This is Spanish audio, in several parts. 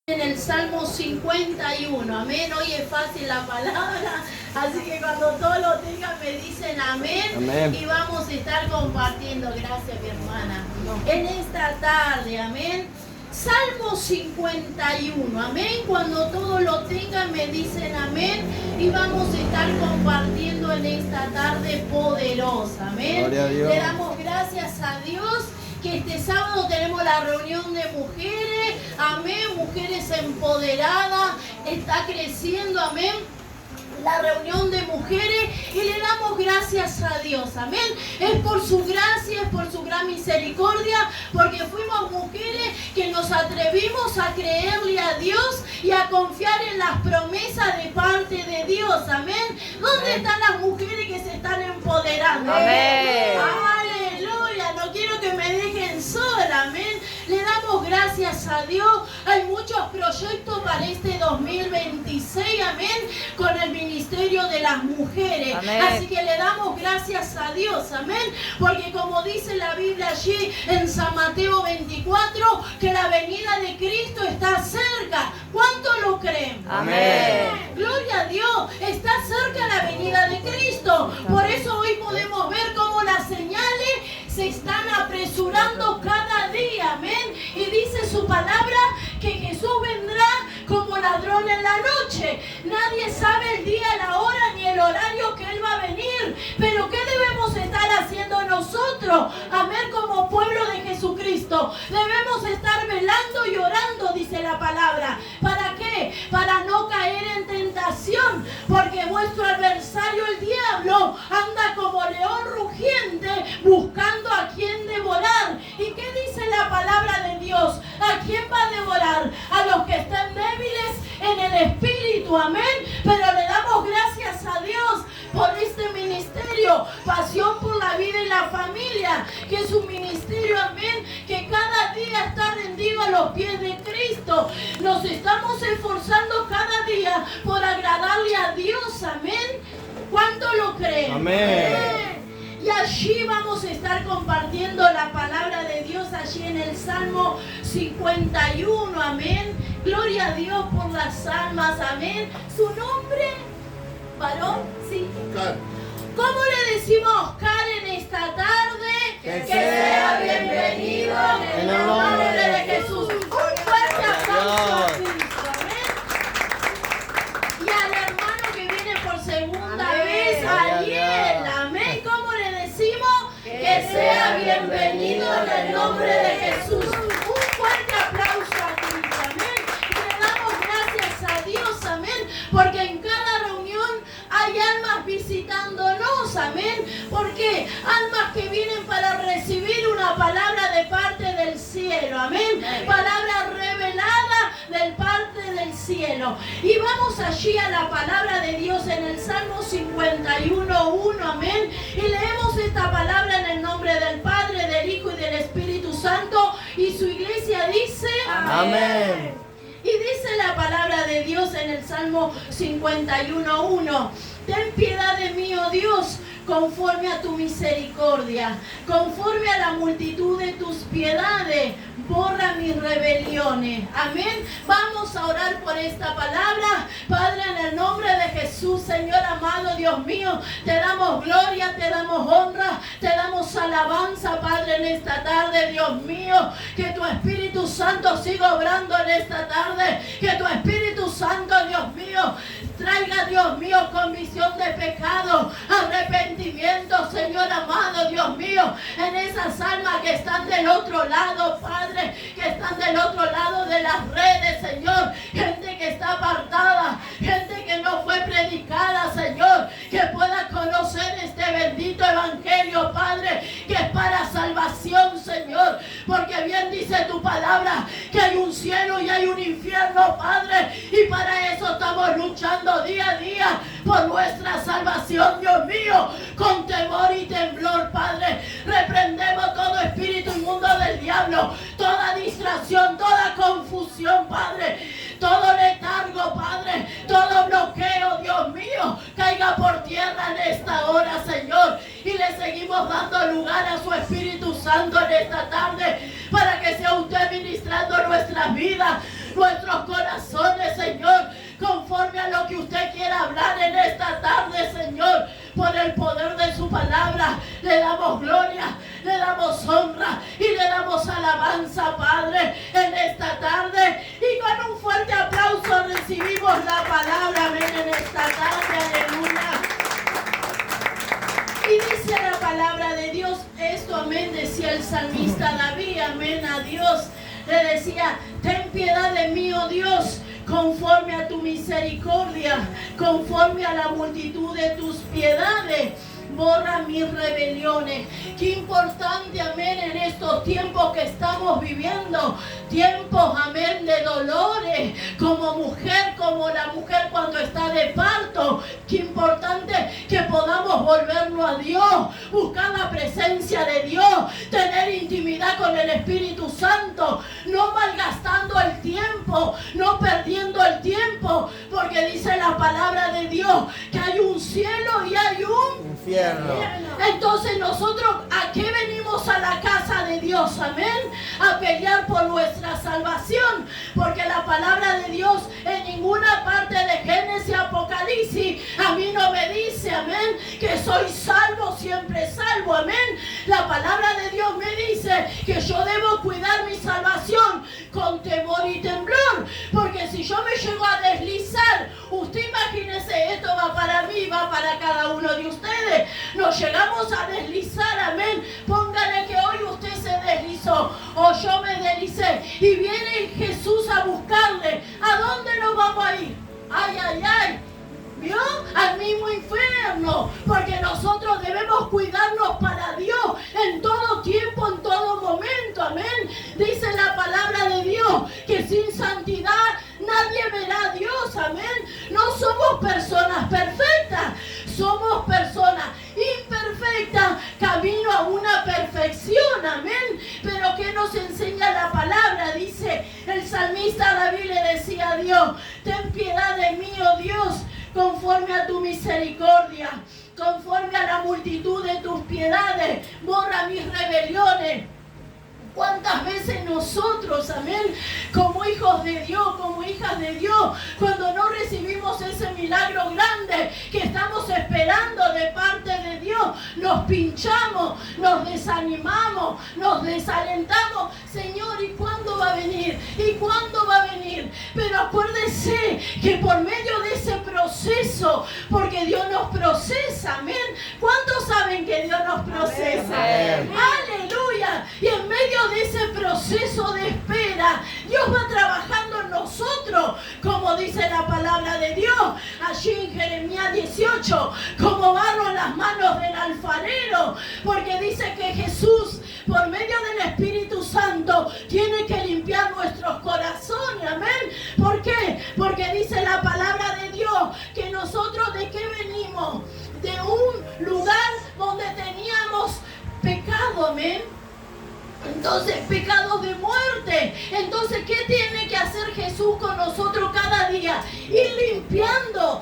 En el Salmo 51, amén. Hoy es fácil la palabra, así que cuando todos lo tengan me dicen amén, amén. Y vamos a estar compartiendo, gracias mi hermana, en esta tarde, amén. Salmo 51, amén. Cuando todos lo tengan me dicen amén, y vamos a estar compartiendo en esta tarde poderosa, amén. Gloria a Dios. Le damos gracias a Dios que este sábado tenemos la reunión de mujeres, amén, mujeres empoderadas, está creciendo, amén, la reunión de mujeres, y le damos gracias a Dios, amén. Es por su gracia, es por su gran misericordia, porque fuimos mujeres que nos atrevimos a creerle a Dios y a confiar en las promesas de parte de Dios, amén. ¿Dónde están las mujeres que se están empoderando? Amén. Aleluya, no quiero que me dejen sola, amén. Le damos gracias a Dios. Hay muchos proyectos para este 2026, amén, con el ministerio de las mujeres. Amén. Así que le damos gracias a Dios, amén, porque como dice la Biblia allí en San Mateo 24, que la venida de Cristo está cerca. ¿Cuánto lo creen? Amén. Gloria a Dios, está cerca la venida de Cristo. Por eso hoy podemos ver cómo las señales se están apresurando cada día, amén. Y dice su palabra que Jesús vendrá como ladrón en la noche. Nadie sabe el día, la hora ni el horario que Él va a venir. Pero ¿qué debemos estar haciendo nosotros? Amén, como pueblo de Jesucristo. Debemos estar velando y orando, dice la palabra. ¿Para qué? Para no caer en tentación. Porque vuestro adversario, el diablo, anda como león rugiente buscando a quien devorar. ¿Y qué dice la palabra de Dios? ¿A quién va a devorar? A los que estén débiles en el espíritu, amén. Pero le damos gracias a Dios por este ministerio, Pasión por la Vida y la Familia, que es un ministerio, amén, que cada día está rendido a los pies de Cristo. Nos estamos esforzando cada día por agradarle a Dios, amén. ¿Cuánto lo creen? Amén. Y allí vamos a estar compartiendo la palabra de Dios, allí en el Salmo 51, amén. Gloria a Dios por las almas, amén. ¿Su nombre, varón? Sí. Oscar. ¿Cómo le decimos a Oscar en esta tarde? Que sea bienvenido en el nombre de Jesús. Un fuerte aplauso a Cristo, amén. Y al hermano que viene por segunda vez, Ariel, amén. ¿Cómo le decimos? Que sea bienvenido en el nombre de Jesús. Un fuerte aplauso a Cristo, amén. Le damos gracias a Dios, amén, porque en cada reunión hay almas visitándonos, amén. ¿Por qué? Almas que vienen para recibir una palabra de parte del cielo, amén. Palabra revelada del parte del cielo. Y vamos allí a la palabra de Dios en el Salmo 51:1, amén. Y leemos esta palabra en el nombre del Padre, del Hijo y del Espíritu Santo. Y su iglesia dice Amén. Y dice la palabra de Dios en el Salmo 51:1. Ten piedad de mí, oh Dios, conforme a tu misericordia, conforme a la multitud de tus piedades, borra mis rebeliones. Amén. Vamos a orar por esta palabra. Padre, en el nombre de Jesús, Señor amado, Dios mío, te damos gloria, te damos honra, te damos alabanza, Padre, en esta tarde, Dios mío. Que tu Espíritu Santo siga obrando en esta tarde. Que tu Espíritu Santo, Dios mío, traiga, Dios mío, convicción de pecado, arrepentimiento, Señor amado, Dios mío, en esas almas que están del otro lado, Padre, que están del otro lado de las redes, Señor, gente que está apartada, gente que no fue predicada, Señor, que pueda conocer este bendito evangelio, Padre, que es para salvación, Señor, porque bien dice tu palabra que hay un cielo y hay un infierno, Padre, y para eso estamos luchando día a día por nuestra salvación, Dios mío, con temor y temblor, Padre. Reprendemos todo espíritu inmundo del diablo, toda distracción, toda confusión, Padre, todo letargo, Padre, todo bloqueo, Dios mío, caiga por tierra en esta hora, Señor, y le seguimos dando lugar a su Espíritu Santo en esta tarde, para que sea usted ministrando nuestras vidas, nuestros corazones, quiere hablar en esta tarde, Señor, por el poder de su palabra. Le damos gloria, le damos honra y le damos alabanza, Padre, en esta tarde. Y con un fuerte aplauso recibimos la palabra, amén, en esta tarde, aleluya. Y dice la palabra de Dios, esto, amén, decía el salmista David, amén, a Dios. Le decía, ten piedad de mí, oh Dios, conforme a tu misericordia, conforme a la multitud de tus piedades. Borra mis rebeliones. Qué importante, amén, en estos tiempos que estamos viviendo. Tiempos, amén, de dolores. Como mujer, como la mujer cuando está de parto. Qué importante que podamos volvernos a Dios. Buscar la presencia de Dios. Tener intimidad con el Espíritu Santo. No malgastando el tiempo. No perdiendo el tiempo. Porque dice la palabra de Dios que hay un cielo y hay un infierno. Entonces nosotros, ¿a qué venimos a la casa de Dios? Amén. A pelear por nuestra salvación. Porque la palabra de Dios en ninguna parte de Génesis, Apocalipsis, a mí no me dice, amén, que soy salvo, siempre salvo, amén. La palabra de Dios me dice que yo debo cuidar mi salvación con temor y temblor. Porque si yo me llego a deslizar, usted imagínese, esto va para mí, va para cada uno de ustedes. Nos llegamos a deslizar, amén. Póngale que hoy usted se deslizó o yo me deslicé y viene Jesús a buscarle. ¿A dónde nos vamos a ir? Ay, ay, ay. ¿Vio? Al mismo infierno. Porque nosotros debemos cuidarnos para Dios en todo tiempo, en todo momento. Amén. Dice la palabra de Dios que sin santidad nadie verá a Dios. Amén. No somos personas perfectas. Somos personas imperfectas, camino a una perfección, amén. Pero ¿qué nos enseña la palabra? Dice el salmista David, le decía a Dios, ten piedad de mí, oh Dios, conforme a tu misericordia, conforme a la multitud de tus piedades, borra mis rebeliones. ¿Cuántas veces nosotros, amén, como hijos de Dios, como hijas de Dios, cuando no recibimos ese milagro grande que estamos esperando de parte de Dios, nos pinchamos, nos desanimamos, nos desalentamos? Señor, ¿y cuándo va a venir? ¿Y cuándo va a venir? Pero acuérdese que por medio de ese proceso, porque Dios nos procesa, amén. ¿Cuántos saben que Dios nos procesa? Amén. Aleluya. Y en medio de ese proceso de espera, Dios va trabajando en nosotros, como dice la palabra de Dios, allí en Jeremías 18, como barro en las manos del alfarero, porque dice que Jesús, por medio del Espíritu Santo, tiene que limpiar nuestros corazones, amén. ¿Por qué? Porque dice la palabra de Dios que nosotros, ¿de qué venimos? De un lugar donde teníamos pecado, amén. Entonces, pecados de muerte. Entonces, ¿qué tiene que hacer Jesús con nosotros cada día? Ir limpiando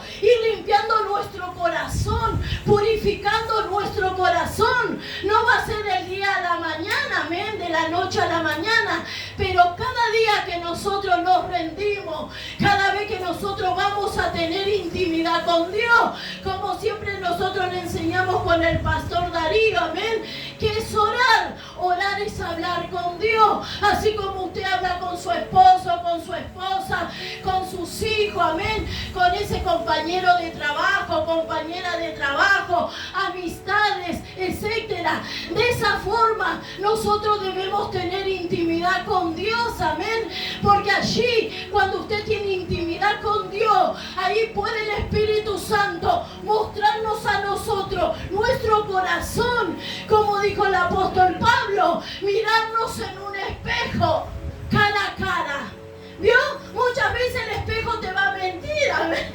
nuestro corazón, purificando nuestro corazón. No va a ser el día a la mañana, amén, de la noche a la mañana, pero cada día que nosotros nos rendimos, cada vez que nosotros vamos a tener intimidad con Dios, como siempre nosotros le enseñamos con el pastor Darío, amén, que es orar. Orar es hablar con Dios, así como usted habla con su esposo, con su esposa, con sus hijos, amén, con ese compañero de trabajo, compañera de trabajo, amistades, etcétera. De esa forma nosotros debemos tener intimidad con Dios, amén, porque allí, cuando usted tiene intimidad con Dios, ahí puede el Espíritu Santo mostrarnos a nosotros nuestro corazón, como dijo el apóstol Pablo, mirarnos en un espejo, cara a cara. ¿Vio? Muchas veces el espejo te va a mentir, amén.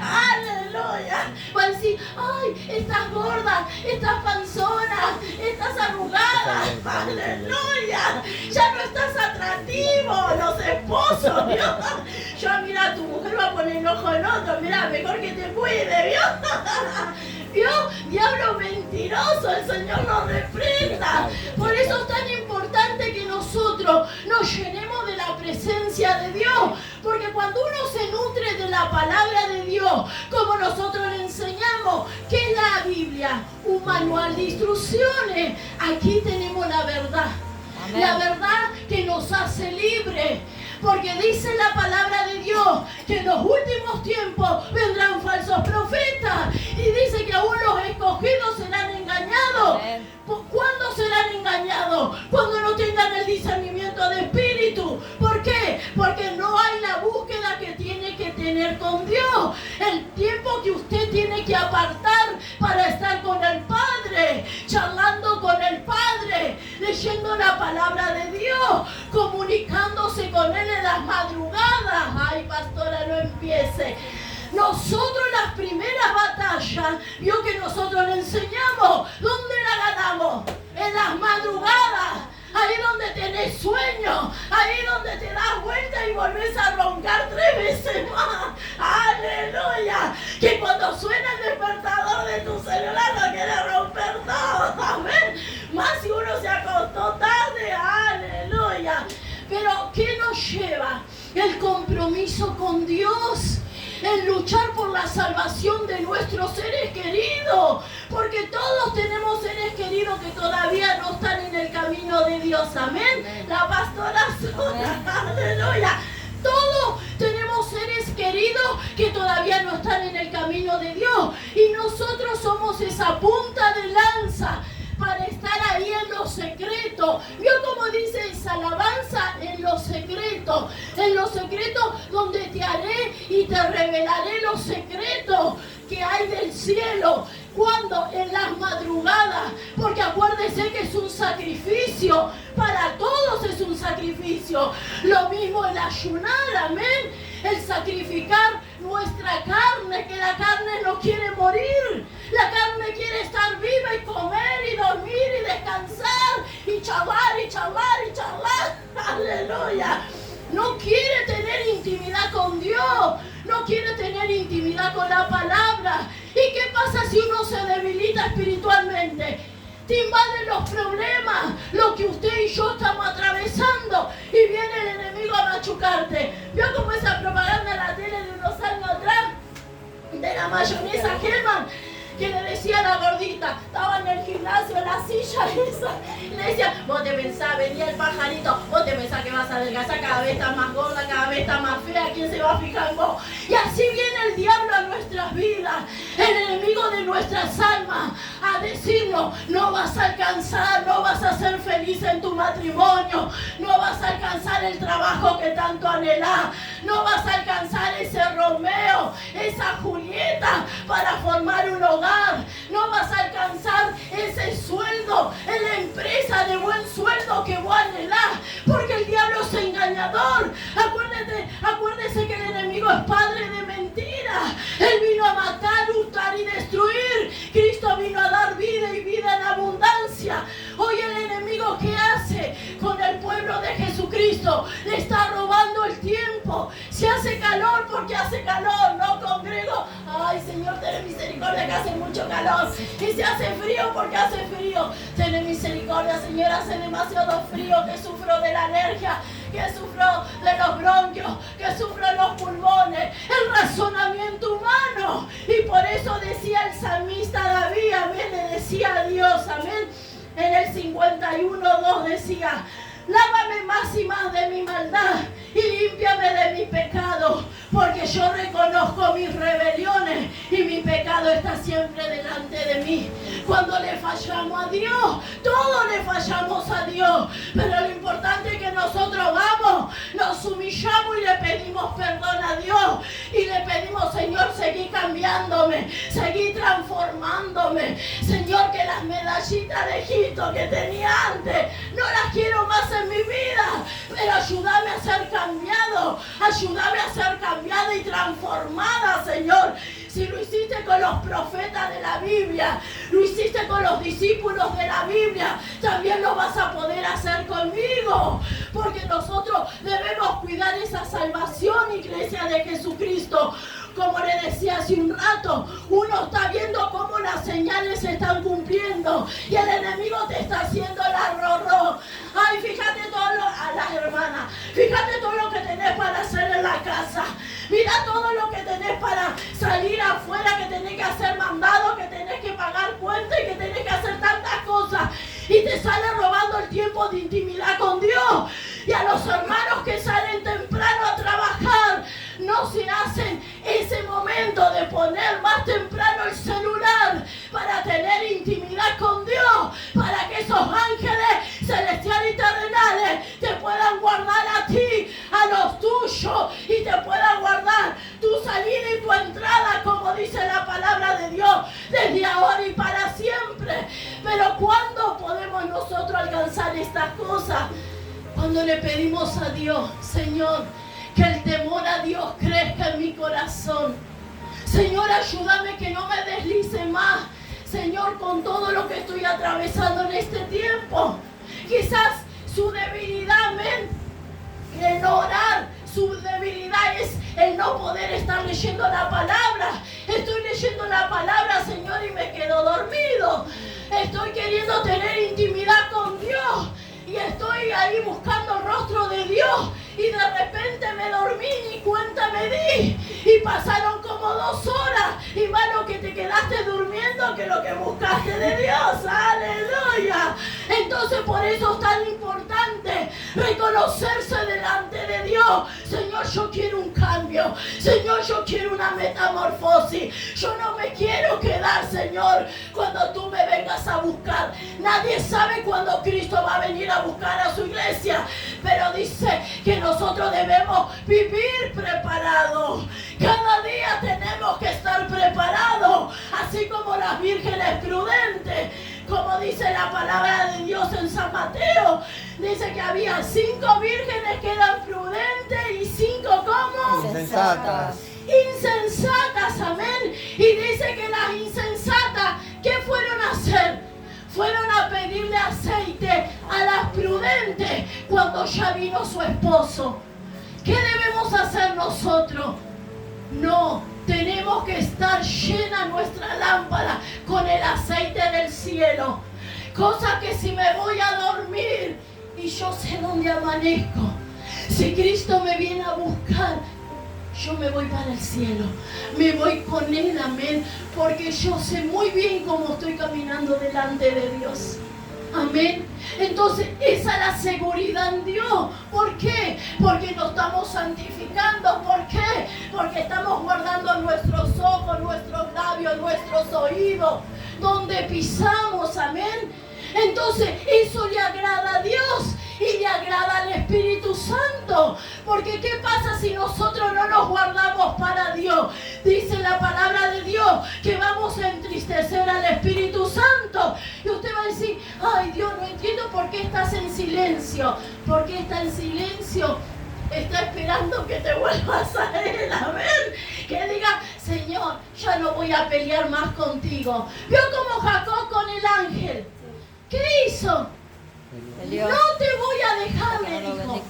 Aleluya. Va a decir, ay, estás gorda, estás panzona, estás arrugada. Aleluya. Ya no estás atractivo, los esposos, ¿vio? Ya mira, tu mujer va a poner el ojo en otro, mira, mejor que te cuide, ¿vio? ¿Vio? Diablo mentiroso, el Señor nos reprenda. Por eso es tan importante que nosotros nos llenemos de la presencia de Dios. Porque cuando uno se nutre de la palabra de Dios, como nosotros le enseñamos. ¿Qué es la Biblia? Un manual de instrucciones. Aquí tenemos la verdad. Amén. La verdad que nos hace libres. Porque dice la palabra de Dios que en los últimos tiempos vendrán falsos profetas. Y dice que aún los escogidos serán engañados. Amén. ¿Cuándo serán engañados? Cuando no tengan el discernimiento de espíritu. ¿Por qué? Porque no hay la búsqueda que tiene que tener con Dios. El tiempo que usted tiene que apartar para estar con el Padre, charlando con el Padre, leyendo la palabra de Dios, comunicándose con Él en las madrugadas. Ay, pastora, no empiece. Nosotros las primeras batallas, vio que nosotros le enseñamos. ¿Dónde la ganamos? En las madrugadas. Ahí donde tenés sueño, ahí donde te das vuelta y volvés a roncar 3 veces más. ¡Aleluya! Que cuando suena el despertador de tu celular no quiere romper todo. Amén. Más si uno se acostó tarde. ¡Aleluya! Pero ¿qué nos lleva? El compromiso con Dios. El luchar por la salvación de nuestros seres queridos, porque todos tenemos seres queridos que todavía no están en el camino de Dios, amén. La pastora Sonia, aleluya. Todos tenemos seres queridos que todavía no están en el camino de Dios, y nosotros somos esa punta de lanza para estar ahí en lo secreto. ¿Vio cómo dice esa alabanza? En lo secreto. En lo secreto donde te haré y te revelaré los secretos que hay del cielo. ¿Cuándo? En las madrugadas. Porque acuérdese que es un sacrificio. Para todos es un sacrificio. Lo mismo el ayunar, amén. El sacrificar nuestra carne, que la carne no quiere morir. La carne quiere estar viva y comer y dormir y descansar y charlar y charlar y charlar. Aleluya. No quiere tener intimidad con Dios. No quiere tener intimidad con la palabra. ¿Y qué pasa si uno se debilita espiritualmente? Te invaden los problemas, lo que usted y yo estamos atravesando, y viene el enemigo a machucarte. ¿Vio como esa propaganda en la tele de unos años atrás? De la mayonesa Hellman, que le decía a la gordita, estaba en el gimnasio, en la silla esa, y le decía, vos te pensás, venía el pajarito, vos te pensás que vas a adelgazar, cada vez estás más gorda, cada vez estás más fea, ¿quién se va a fijar en vos? Y así viene el diablo a nuestras vidas, el enemigo de nuestras almas, a decirnos, no vas a alcanzar, no vas a ser feliz en tu matrimonio, no vas a alcanzar el trabajo que tanto anhelás, no vas a alcanzar ese Romeo, esa Julieta para formar un hogar, no vas a alcanzar ese sueldo en la empresa de buen sueldo que vos anhelás, porque el diablo es engañador. Acuérdese que el enemigo es padre de mentiras. Él vino a matar, hurtar y destruir. Cristo vino a dar vida y vida en abundancia. Hoy el enemigo, ¿qué hace con el pueblo de Jesucristo? Le está robando el tiempo. Si hace calor, porque hace calor, no congrego. Ay, Señor, ten misericordia que hace mucho calor. Y si hace frío, porque hace frío. Ten misericordia, Señor, hace demasiado frío, que sufro de la alergia, que sufro de los bronquios, que sufro de los pulmones, el razonamiento humano. Y por eso decía el salmista David, amén, le decía a Dios, amén, en el 51:2 decía, lávame más y más de mi maldad y límpiame de mi pecado, porque yo reconozco mis rebeliones y mi pecado está siempre delante de mí. Cuando le fallamos a Dios, todos le fallamos a Dios, pero lo importante es que nosotros vamos, nos humillamos y le pedimos perdón a Dios y le pedimos, Señor, seguí cambiándome, seguí transformándome, Señor, que las medallitas de Egipto que tenía antes no las quiero más en mi vida, pero ayúdame a ser cambiado, ayúdame a ser cambiada y transformada, Señor. Si lo hiciste con los profetas de la Biblia, lo hiciste con los discípulos de la Biblia, también lo vas a poder hacer conmigo, porque nosotros debemos cuidar esa salvación, iglesia de Jesucristo. Como le decía hace un rato, uno está viendo cómo las señales se están cumpliendo y el enemigo te está haciendo la rorró. Ay, fíjate todo a las hermanas, fíjate todo lo que tenés para hacer en la casa. Mira todo lo que salir afuera, que tenés que hacer mandado, que tenés que pagar cuentas y que tenés que hacer tantas cosas. Y te sale robando el tiempo de intimidad con Dios. Y a los hermanos que salen temprano a trabajar, no se hacen ese momento de poner más temprano el celular para tener intimidad con Dios, para que esos ángeles celestiales y terrenales te puedan guardar a ti, a los tuyos, y te puedan guardar tu salida y tu entrada, como dice la palabra de Dios, desde ahora y para siempre. Pero ¿cuándo podemos nosotros alcanzar estas cosas? Cuando le pedimos a Dios, Señor, que el temor a Dios crezca en mi corazón. Señor, ayúdame que no me deslice más, Señor, con todo lo que estoy atravesando en este tiempo. Quizás su debilidad, amén, el no orar, su debilidad es el no poder estar leyendo la palabra. Estoy leyendo la palabra, Señor, y me quedo dormido. Estoy queriendo tener intimidad con Dios y estoy ahí buscando el rostro de Dios, y de repente me dormí, ni cuenta me di, y pasaron como 2 horas, y más lo que te quedaste durmiendo que lo que buscaste de Dios. ¡Aleluya! Entonces por eso es tan importante reconocerse delante de Dios. Señor, yo quiero un cambio. Señor, yo quiero una metamorfosis. Yo no me quiero quedar, Señor, cuando tú me vengas a buscar. Nadie sabe cuándo Cristo va a venir a buscar a su iglesia, pero dice que nosotros debemos vivir preparados. Cada día tenemos que estar preparados, así como las vírgenes prudentes. Como dice la palabra de Dios en San Mateo, dice que había 5 vírgenes que eran prudentes y 5 como insensatas. Insensatas, amén. Y dice que las insensatas, ¿qué fueron a hacer? Fueron a pedirle aceite a las prudentes cuando ya vino su esposo. ¿Qué debemos hacer nosotros? No, tenemos que estar llena nuestra lámpara con el aceite del cielo. Cosa que si me voy a dormir y yo sé dónde amanezco, si Cristo me viene a buscar, yo me voy para el cielo, me voy con Él, amén, porque yo sé muy bien cómo estoy caminando delante de Dios, amén. Entonces esa es la seguridad en Dios. ¿Por qué? Porque nos estamos santificando. ¿Por qué? Porque estamos guardando nuestros ojos, nuestros labios, nuestros oídos, donde pisamos, amén. Entonces eso le agrada a Dios y le agrada al Espíritu Santo. Porque ¿qué pasa si nosotros no nos guardamos para Dios? Dice la palabra de Dios que vamos a entristecer al Espíritu Santo. Y usted va a decir, ay Dios, no entiendo por qué estás en silencio. ¿Por qué está en silencio? Está esperando que te vuelvas a Él, amén. Que diga, Señor, ya no voy a pelear más contigo. Vio como Jacob con el ángel. ¿Qué hizo? No te voy a dejar, le dijo,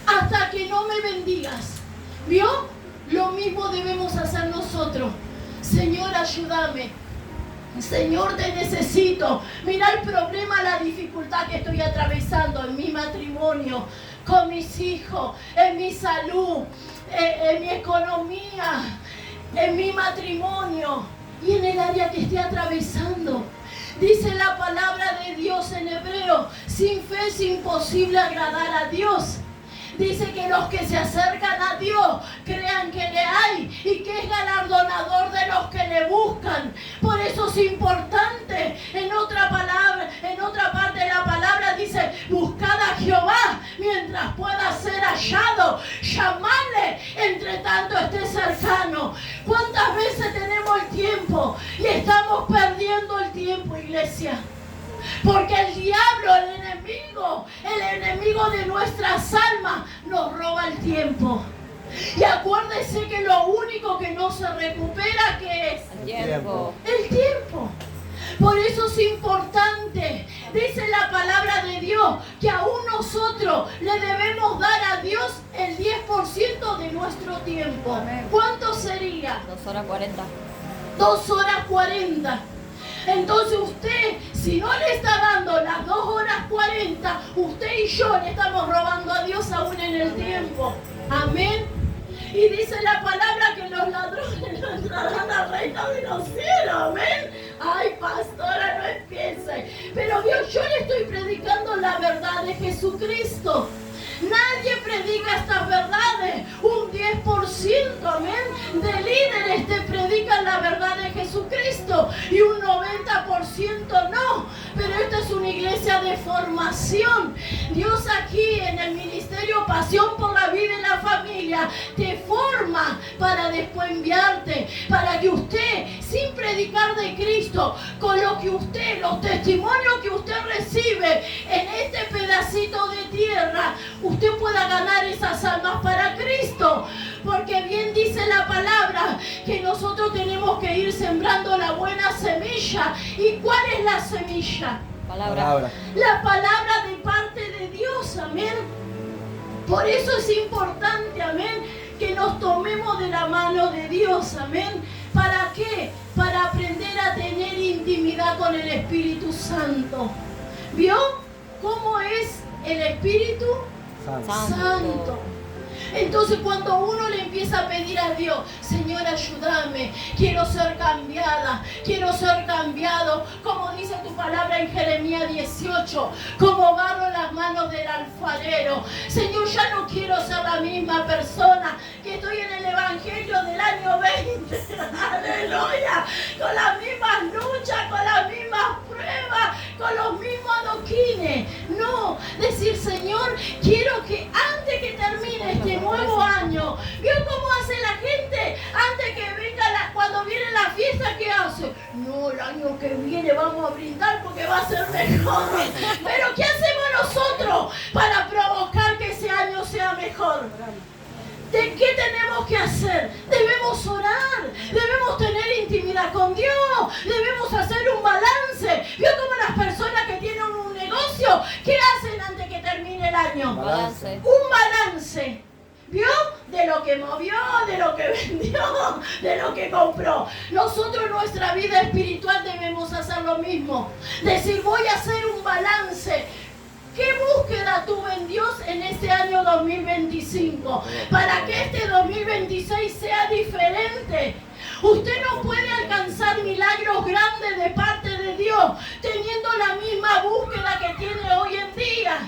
hasta que no me bendigas. ¿Vio? Lo mismo debemos hacer nosotros. Señor, ayúdame. Señor, te necesito. Mira el problema, la dificultad que estoy atravesando en mi matrimonio, con mis hijos, en mi salud, en mi economía, en mi matrimonio y en el área que esté atravesando. Dice la palabra de Dios en Hebreo, sin fe es imposible agradar a Dios. Dice que los que se acercan a Dios crean que le hay y que es galardonador de los que le buscan. Por eso es importante. En otra parte de la palabra dice, buscad a Jehová mientras pueda ser hallado. Llamadle entre tanto esté cercano. ¿Cuántas veces tenemos el tiempo y estamos perdiendo el tiempo, iglesia? Porque el diablo, el enemigo de nuestras almas, nos roba el tiempo. Y acuérdese que lo único que no se recupera, ¿qué es? El tiempo. El tiempo. Por eso es importante, dice la palabra de Dios, que aún nosotros le debemos dar a Dios el 10% de nuestro tiempo. Amén. ¿Cuánto sería? 2 horas 40. 2 horas 40. Entonces usted, si no le está dando las 2 horas 40, usted y yo le estamos robando a Dios aún en el tiempo. Amén. Y dice la palabra que los ladrones no entran reino de los cielos, amén. Ay, pastora, no empiece. Pero Dios, yo le estoy predicando la verdad de Jesucristo. Nadie predica estas verdades. Un 10%, amén, de líderes te predican la verdad de Jesucristo y un 90% no. Pero esta es una iglesia de formación. Dios aquí en el ministerio Pasión por la Vida y la Familia te forma para después enviarte, para que usted, sin predicar de Cristo, con lo que usted, los testimonios que usted recibe en este pedacito de tierra, usted pueda ganar esas almas para Cristo. Porque bien dice la palabra que nosotros tenemos que ir sembrando la buena semilla. ¿Y cuál es la semilla? Palabra. La palabra de parte de Dios, amén. Por eso es importante, amén, que nos tomemos de la mano de Dios, amén. ¿Para qué? Para aprender a tener intimidad con el Espíritu Santo. ¿Vio cómo es el Espíritu Santo? Entonces cuando uno le empieza a pedir a Dios, Señor, ayúdame, quiero ser cambiada, quiero ser cambiado, como dice tu palabra en Jeremías 18, como barro en las manos del alfarero. Señor, ya no quiero ser la misma persona que estoy en el Evangelio del año 20, aleluya, con las mismas luchas, con las mismas pruebas, con los mismos adoquines. No, decir, Señor, quiero que antes que termine este nuevo año, ¿vio cómo hace la gente? Antes que venga, cuando viene la fiesta, ¿qué hace? No, el año que viene vamos a brindar porque va a ser mejor. Pero ¿qué hacemos nosotros para provocar que ese año sea mejor? ¿De qué tenemos que hacer? Debemos orar, debemos tener intimidad con Dios, debemos hacer un balance. ¿Vio cómo las personas que tienen un negocio, qué hacen antes que termine el año? Balance. Un balance. ¿Vio? De lo que movió, de lo que vendió, de lo que compró. Nosotros en nuestra vida espiritual debemos hacer lo mismo. Decir, voy a hacer un balance. ¿Qué búsqueda tuve en Dios en este año 2025? Para que este 2026 sea diferente. Usted no puede alcanzar milagros grandes de parte de Dios teniendo la misma búsqueda que tiene hoy en día.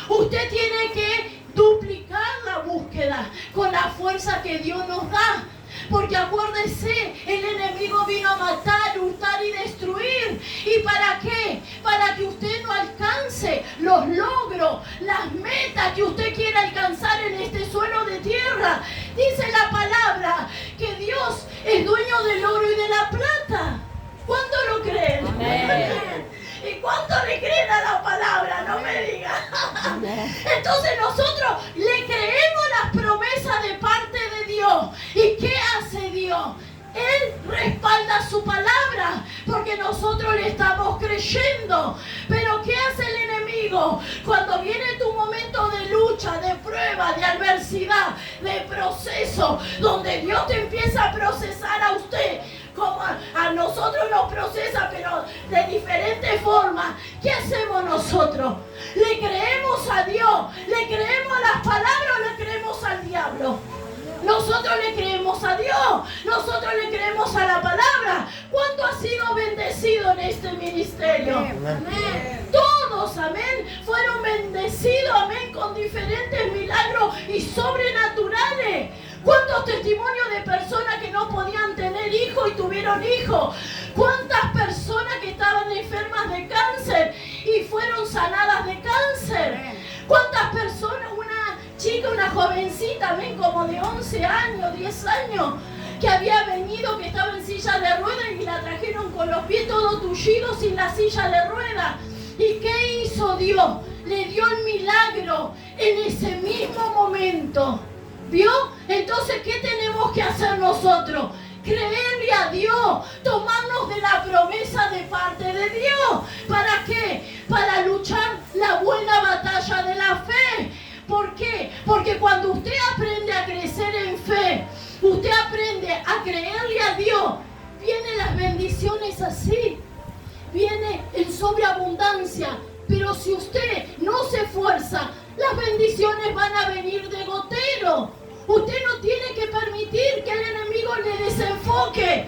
Usted tiene que duplicar la búsqueda con la fuerza que Dios nos da. Porque acuérdese, el enemigo vino a matar, hurtar y destruir. ¿Y para qué? Para que usted no alcance los logros, las metas que usted quiere alcanzar en este suelo de tierra. Dice la palabra que Dios es dueño del oro y de la plata. ¿Cuánto lo creen? Amén. ¿Y cuánto le creen a la palabra? No me digan. Entonces nosotros le creemos las promesas de parte de Dios. ¿Y qué hace Dios? Él respalda su palabra porque nosotros le estamos creyendo. Pero ¿qué hace el enemigo? Cuando viene tu momento de lucha, de prueba, de adversidad, de proceso, donde Dios te empieza a procesar a usted, como a nosotros nos procesa, pero de diferentes formas. ¿Qué hacemos nosotros? ¿Le creemos a Dios? ¿Le creemos a las palabras o le creemos al diablo? Nosotros le creemos a Dios, nosotros le creemos a la palabra. ¿Cuánto ha sido bendecido en este ministerio? Amén. Todos, amén, fueron bendecidos, amén, con diferentes milagros y sobrenaturales. ¿Cuántos testimonios de personas que no podían tener hijos y tuvieron hijos? ¿Cuántas personas que estaban enfermas de cáncer y fueron sanadas de cáncer? ¿Cuántas personas, una chica, una jovencita, amén, como de 11 años, 10 años, que había venido, que estaba en silla de ruedas y la trajeron con los pies todos tullidos sin la silla de ruedas? ¿Y qué hizo Dios? Le dio el milagro en ese mismo momento. ¿Vio? Entonces, ¿qué tenemos que hacer nosotros? Creerle a Dios, tomarnos de la promesa de parte de Dios. ¿Para qué? Para luchar la buena batalla de la fe. ¿Por qué? Porque cuando usted aprende a crecer en fe, usted aprende a creerle a Dios, vienen las bendiciones así, viene en sobreabundancia. Pero si usted no se esfuerza, las bendiciones van a venir de gotero. Usted no tiene que permitir que el enemigo le desenfoque.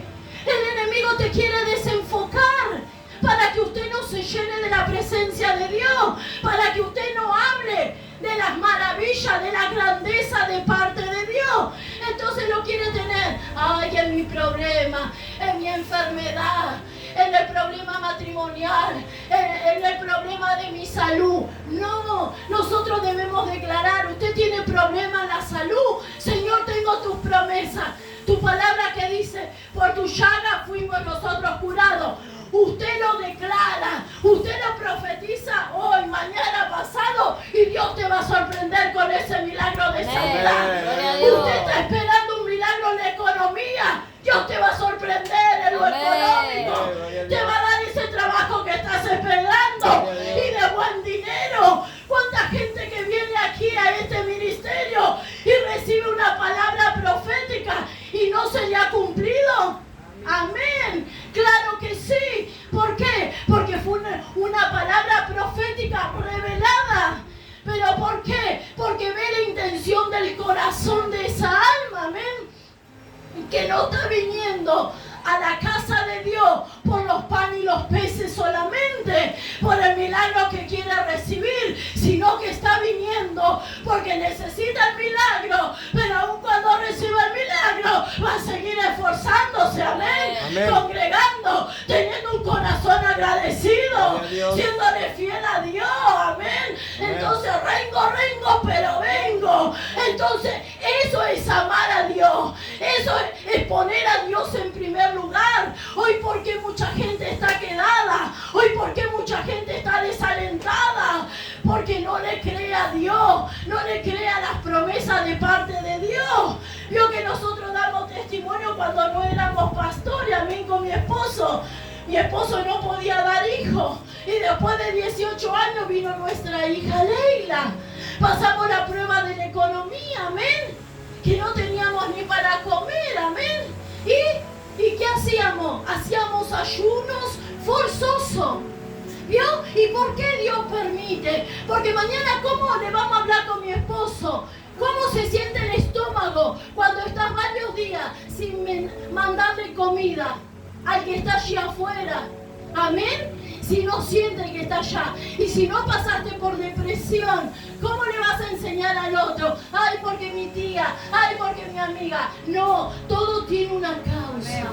diablo te quiere desenfocar para que usted no se llene de la presencia de Dios, para que usted no hable de las maravillas, de la grandeza de parte de Dios. Entonces lo quiere tener, ay, en mi problema, en mi enfermedad, en el problema matrimonial, en el problema de mi salud. No, nosotros debemos declarar, usted tiene problema en la salud, Señor, tengo tus promesas, tu palabra que dice, por tu llaga fuimos nosotros curados. Usted lo declara, usted lo profetiza hoy, mañana, pasado, y Dios te va a sorprender con ese milagro de sanidad. Usted está esperando un milagro en la economía, Dios te va a sorprender en lo económico, te va a dar ese trabajo que estás esperando y de buen dinero. ¿Cuánta gente que viene aquí a este ministerio y recibe una palabra profética y no se le ha cumplido? Amén, claro que sí. ¿Por qué? Porque fue una palabra profética revelada. ¿Pero por qué? Porque ve la intención del corazón de esa alma, amén, que no está viniendo a la casa de Dios por los panes y los peces solamente, por el milagro que quiere recibir, sino que está viniendo porque necesita el milagro, pero aun cuando reciba el milagro va a seguir esforzándose, amén, amén, congregando, teniendo un corazón agradecido, siéndole fiel a Dios, amén. Entonces rengo, pero vengo. Entonces eso es amar a Dios, eso es poner a Dios en primer lugar. Hoy porque mucha gente está quedada, hoy porque mucha gente está desalentada, porque no le cree a Dios, no le cree a las promesas de parte de Dios. Vio que nosotros damos testimonio cuando no éramos pastores, amén, con mi esposo. Mi esposo no podía dar hijos y después de 18 años vino nuestra hija Leila. Pasamos la prueba de la economía, amén, que no teníamos ni para comer, amén. ¿Y qué hacíamos? Hacíamos ayunos forzosos. ¿Vio? ¿Y por qué Dios permite? Porque mañana, ¿cómo le vamos a hablar con mi esposo? ¿Cómo se siente el estómago cuando estás varios días sin mandarle comida al que está allí afuera? Amén. Si no siente que está allá y si no pasaste por depresión, ¿cómo le vas a enseñar al otro? Ay, porque mi tía, ay, porque mi amiga. No, todo tiene una causa.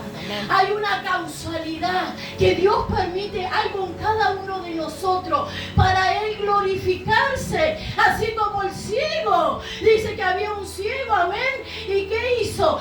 Hay una causalidad que Dios permite algo en cada uno de nosotros para Él glorificarse, así como el ciego. Dice que había un ciego, amén. ¿Y qué hizo?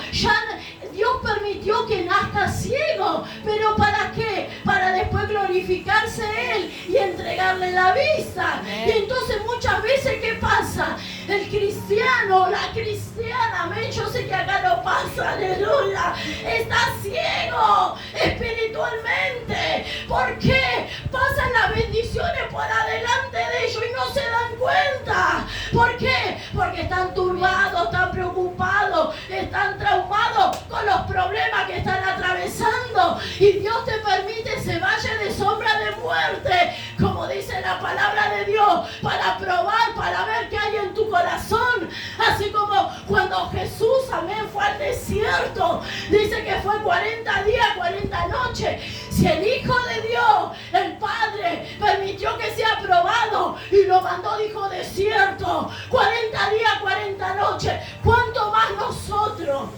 Dios permitió que nazca ciego, pero ¿para qué? Para después glorificarse Él y entregarle la vista. Amén. Y entonces muchas veces, ¿qué pasa? El cristiano, la cristiana, amén, yo sé que acá no pasa, aleluya, está ciego espiritualmente. ¿Por qué? Pasan las bendiciones por adelante de ellos y no se dan cuenta. ¿Por qué? Porque están turbados, están preocupados, están traumados con los problemas que están atravesando, y Dios te permite ese valle de sombra de muerte, como dice la palabra de Dios, para probar, para ver qué hay en tu corazón. Así como cuando Jesús, amén, fue al desierto, dice que fue 40 días, 40 noches. Si el Hijo de Dios, el Padre, permitió que sea probado y lo mandó, dijo, desierto, 40 días, 40 noches, ¿cuánto más nosotros?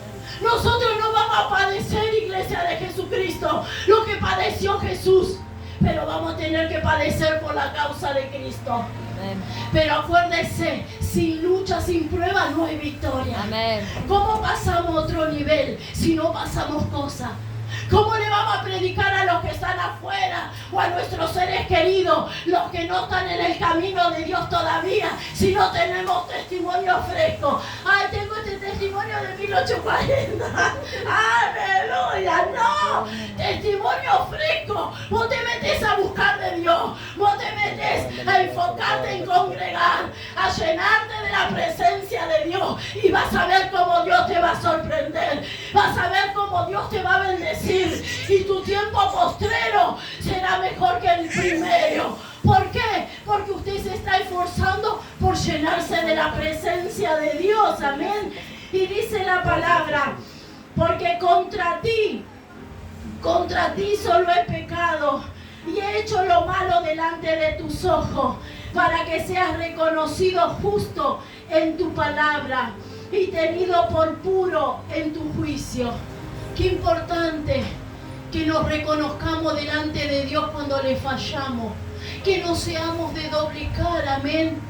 Nosotros no vamos a padecer, iglesia de Jesucristo, lo que padeció Jesús, pero vamos a tener que padecer por la causa de Cristo. Amén. Pero acuérdese, sin lucha, sin prueba no hay victoria. Amén. ¿Cómo pasamos a otro nivel si no pasamos cosas? ¿Cómo le vamos a predicar a los que están afuera o a nuestros seres queridos, los que no están en el camino de Dios todavía, si no tenemos testimonio fresco? Ay, tengo este testimonio de 1840. ¡Aleluya! ¡No! Testimonio fresco. Vos te metes a buscar de Dios. Vos te metes a enfocarte en congregar, a llenarte de la presencia de Dios, y vas a ver cómo Dios te va a sorprender. Vas a ver cómo Dios te va a bendecir. Y tu tiempo postrero será mejor que el primero. ¿Por qué? Porque usted se está esforzando por llenarse de la presencia de Dios. Amén. Y dice la palabra, porque contra ti Contra ti solo he pecado y he hecho lo malo delante de tus ojos, para que seas reconocido justo en tu palabra y tenido por puro en tu juicio. Qué importante que nos reconozcamos delante de Dios cuando le fallamos, que no seamos de doble cara, amén.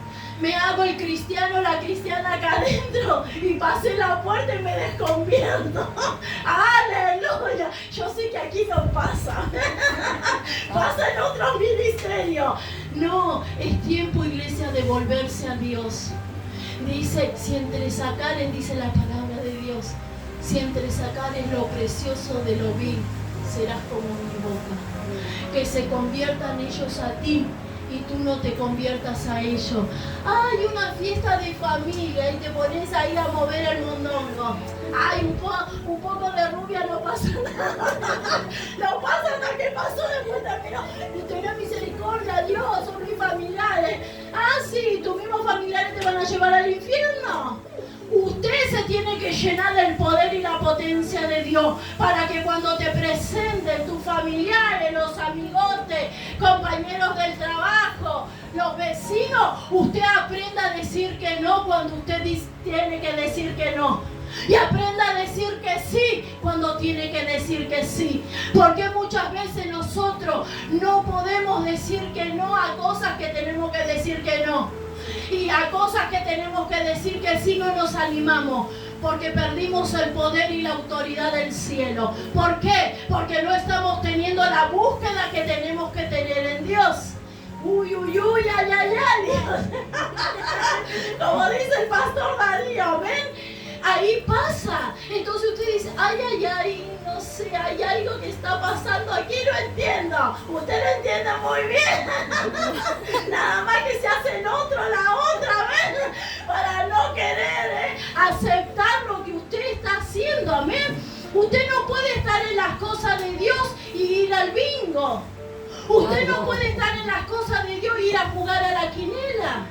Me hago el cristiano, la cristiana acá adentro y pasé la puerta y me desconvierto. ¡Aleluya! Yo sé que aquí no pasa. Pasa en otros ministerios. No, es tiempo, iglesia, de volverse a Dios. Dice, si entre sacares, dice la palabra de Dios, si entre sacares lo precioso de lo vil, serás como mi boca. Que se conviertan ellos a ti y tú no te conviertas a ellos. Hay una fiesta de familia y te pones ahí a mover el mondongo. Ay, un poco de rubia no pasa nada. No pasa nada, ¿qué pasó? Después terminó. Tenga misericordia, Dios, son mis familiares. Ah, sí, tus mismos familiares te van a llevar al infierno. Usted se tiene que llenar del poder y la potencia de Dios para que cuando te presenten tus familiares, los amigotes, compañeros del trabajo, los vecinos, usted aprenda a decir que no cuando usted tiene que decir que no. Y aprenda a decir que sí cuando tiene que decir que sí. Porque muchas veces nosotros no podemos decir que no a cosas que tenemos que decir que no. Y a cosas que tenemos que decir que sí no nos animamos, porque perdimos el poder y la autoridad del cielo. ¿Por qué? Porque no estamos teniendo la búsqueda que tenemos que tener en Dios. Uy, uy, uy, ay, ay, ay, Dios. Como dice el pastor Darío, ¿ven? Ahí pasa. Entonces usted dice, ay, ay, ay, no sé, hay algo que está pasando aquí, no entiendo. Usted lo entiende muy bien. Nada más que se hace el otro, la otra vez, para no querer aceptar lo que usted está haciendo, amén. Usted no puede estar en las cosas de Dios y ir al bingo. Usted no puede estar en las cosas de Dios y ir a jugar a la quinela.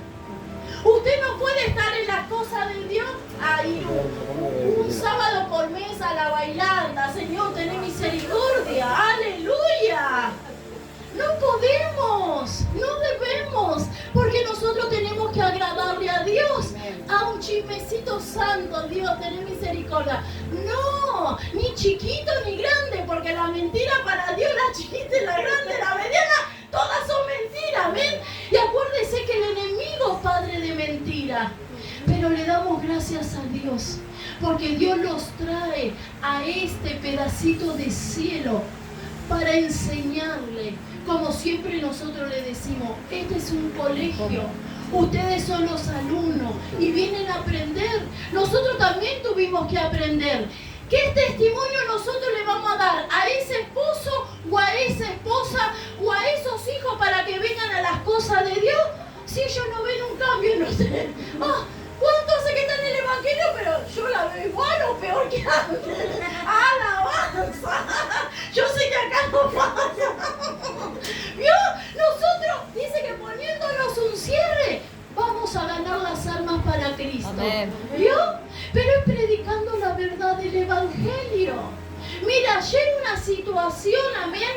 Usted no puede estar en las cosas de Dios a ir un sábado por mes a la bailanda. Señor, ten misericordia. Aleluya. No podemos, no debemos, porque nosotros tenemos que agradarle a Dios. A un chismecito santo, Dios, ten misericordia. No, ni chiquito ni grande, porque la mentira para Dios, la chiquita y la grande, la mediana, todas son mentiras, ¿ven? Y acuérdese que el enemigo es padre de mentira. Pero le damos gracias a Dios, porque Dios los trae a este pedacito de cielo para enseñarle. Como siempre nosotros le decimos, este es un colegio, ustedes son los alumnos y vienen a aprender. Nosotros también tuvimos que aprender. ¿Qué testimonio nosotros le vamos a dar a ese esposo o a esa esposa o a esos hijos para que vengan a las cosas de Dios? Si ellos no ven un cambio, no sé. ¿Cuánto hace que están en el evangelio? Pero yo la veo igual o peor que antes. ¡Alabanza! Yo sé que acá no falla. ¿Vio? Nosotros, dice que poniéndonos un cierre, vamos a ganar las almas para Cristo. Amén. ¿Vio? Pero es predicando la verdad del evangelio. Mira, ayer una situación, amén,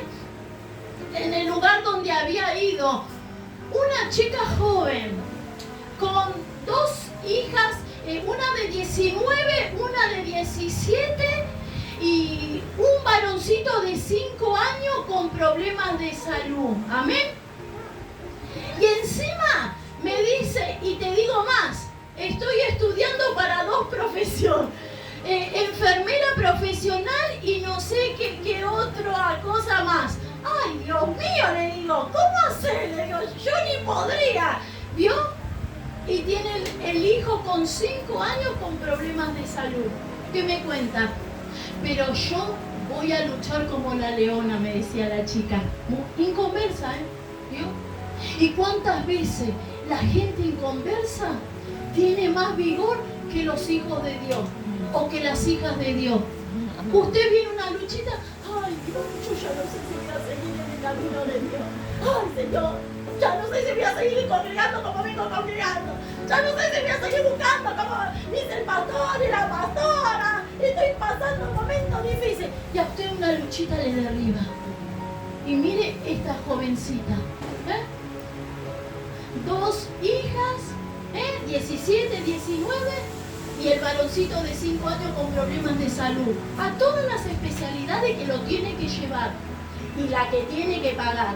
en el lugar donde había ido una chica joven con dos hijas, una de 19, una de 17 y un varoncito de 5 años con problemas de salud. Amén. Y encima me dice, y te digo más, estoy estudiando para 2 profesiones. Enfermera profesional y no sé qué otra cosa más. Ay, Dios mío, le digo, ¿cómo hacer? Le digo, yo ni podría. ¿Vio? Y tiene el hijo con 5 años con problemas de salud. ¿Qué me cuenta? Pero yo voy a luchar como la leona, me decía la chica. Inconversa, ¿vio? ¿Y cuántas veces la gente inconversa tiene más vigor que los hijos de Dios o que las hijas de Dios? Usted viene una luchita, ay Dios, yo ya no sé si voy a seguir en el camino de Dios. Ay Señor, ya no sé si voy a seguir congregando como vengo congregando. Ya no sé si voy a seguir buscando como dice el pastor y la pastora. Estoy pasando un momento difícil. Y a usted una luchita luchita le derriba. Y mire esta jovencita, 2 hijas, 17, 19, y el varoncito de 5 años con problemas de salud. A todas las especialidades que lo tiene que llevar y la que tiene que pagar.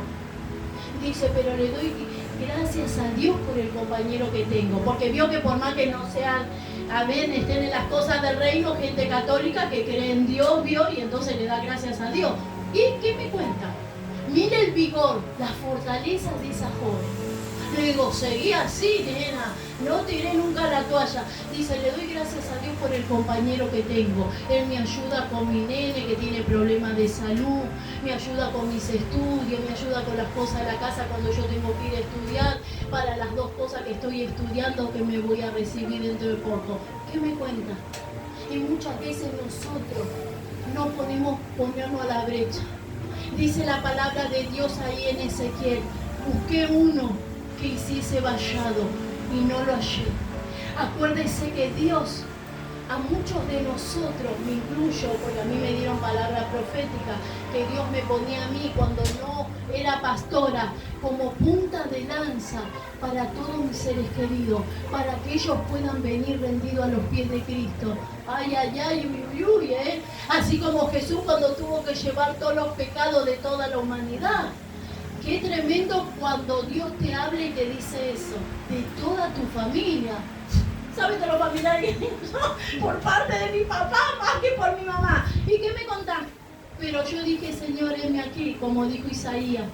Dice, pero le doy gracias a Dios por el compañero que tengo, porque vio que por más que no sean, amén, estén en las cosas del reino, gente católica que cree en Dios, vio, y entonces le da gracias a Dios. ¿Y qué me cuenta? Mire el vigor, las fortalezas de esa joven. Le digo, seguí así, nena, no tiré nunca la toalla. Dice, le doy gracias a Dios por el compañero que tengo. Él me ayuda con mi nene que tiene problemas de salud, me ayuda con mis estudios, me ayuda con las cosas de la casa cuando yo tengo que ir a estudiar, para las 2 cosas que estoy estudiando que me voy a recibir dentro de poco. ¿Qué me cuenta? Y muchas veces nosotros no podemos ponernos a la brecha. Dice la palabra de Dios ahí en Ezequiel, busqué uno que hiciese vallado y no lo hallé. Acuérdese que Dios, a muchos de nosotros, me incluyo, porque a mí me dieron palabra profética, que Dios me ponía a mí cuando no era pastora, como punta de lanza para todos mis seres queridos, para que ellos puedan venir rendidos a los pies de Cristo. Ay, ay, ay, uy, uy, uy, así como Jesús cuando tuvo que llevar todos los pecados de toda la humanidad. Qué tremendo cuando Dios te habla y te dice eso, de toda tu familia. ¿Sabes de los familiares que tengo yo? Por parte de mi papá más que por mi mamá. ¿Y qué me contás? Pero yo dije, Señor, heme aquí, como dijo Isaías.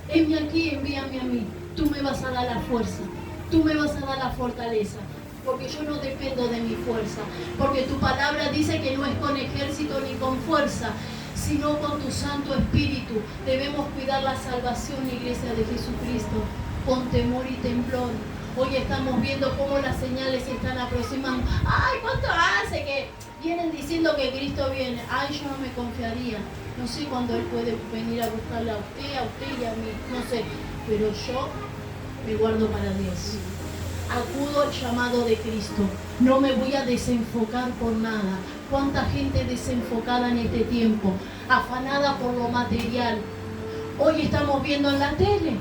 Heme aquí, envíame a mí. Tú me vas a dar la fuerza. Tú me vas a dar la fortaleza. Porque yo no dependo de mi fuerza. Porque tu palabra dice que no es con ejército ni con fuerza, sino con tu Santo Espíritu. Debemos cuidar la salvación, Iglesia de Jesucristo, con temor y temblor. Hoy estamos viendo cómo las señales se están aproximando. ¡Ay, cuánto hace que vienen diciendo que Cristo viene! ¡Ay, yo no me confiaría! No sé cuándo Él puede venir a buscarle a usted y a mí. No sé, pero yo me guardo para Dios. Acudo al llamado de Cristo. No me voy a desenfocar por nada. Cuánta gente desenfocada en este tiempo, afanada por lo material. Hoy estamos viendo en la tele.